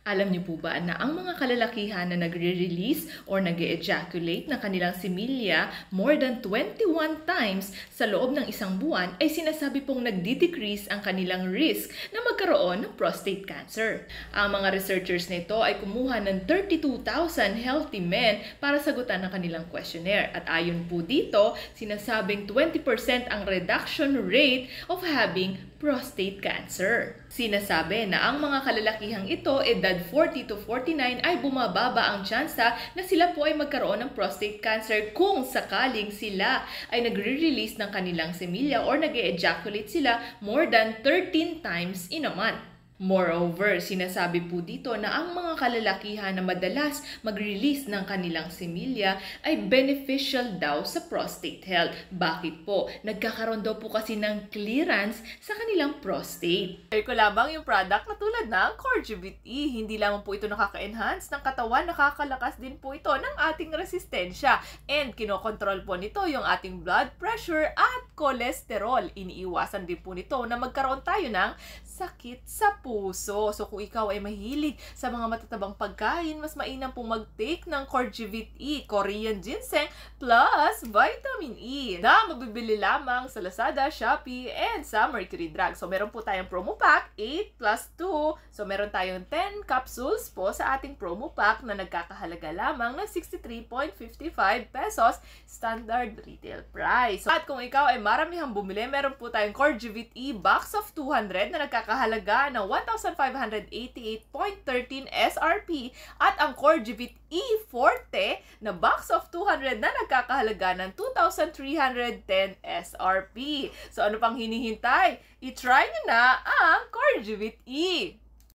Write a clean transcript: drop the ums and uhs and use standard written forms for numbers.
Alam niyo po ba na ang mga kalalakihan na nagre-release or nag-ejaculate ng kanilang similya more than 21 times sa loob ng isang buwan ay sinasabi pong nagdi-decrease ang kanilang risk na magkaroon ng prostate cancer. Ang mga researchers nito ay kumuha ng 32,000 healthy men para sagutan ang kanilang questionnaire. At ayon po dito, sinasabing 20% ang reduction rate of having prostate cancer. Sinasabi na ang mga kalalakihang ito, edad 40 to 49, ay bumababa ang tsansa na sila po ay magkaroon ng prostate cancer kung sakaling sila ay nagre-release ng kanilang semilya or nag-ejaculate sila more than 13 times in a month. Moreover, sinasabi po dito na ang mga kalalakihan na madalas mag-release ng kanilang semilya ay beneficial daw sa prostate health. Bakit po? Nagkakaroon daw po kasi ng clearance sa kanilang prostate. Share ko lamang yung product na tulad ng Corgivit E. Hindi lamang po ito nakaka-enhance ng katawan, nakakalakas din po ito ng ating resistensya. And kinokontrol po nito yung ating blood pressure at cholesterol. Iniiwasan din po nito na magkaroon tayo ng sakit sa puso. So kung ikaw ay mahilig sa mga matatabang pagkain, mas mainam pong mag-take ng Corgivit E, Korean ginseng plus vitamin E na mabibili lamang sa Lazada, Shopee, and sa Mercury Drug. So meron po tayong promo pack 8 plus 2. So meron tayong 10 capsules po sa ating promo pack na nagkakahalaga lamang ng 63.55 pesos standard retail price. So, at kung ikaw ay maramihang bumili, meron po tayong Corgivit E box of 200 na nagkakahalaga ng 1,588.13 SRP at ang Corgivit E Forte na box of 200 na nagkakahalaga ng 2,310 SRP. So ano pang hinihintay? I-try nyo na ang Corgivit E!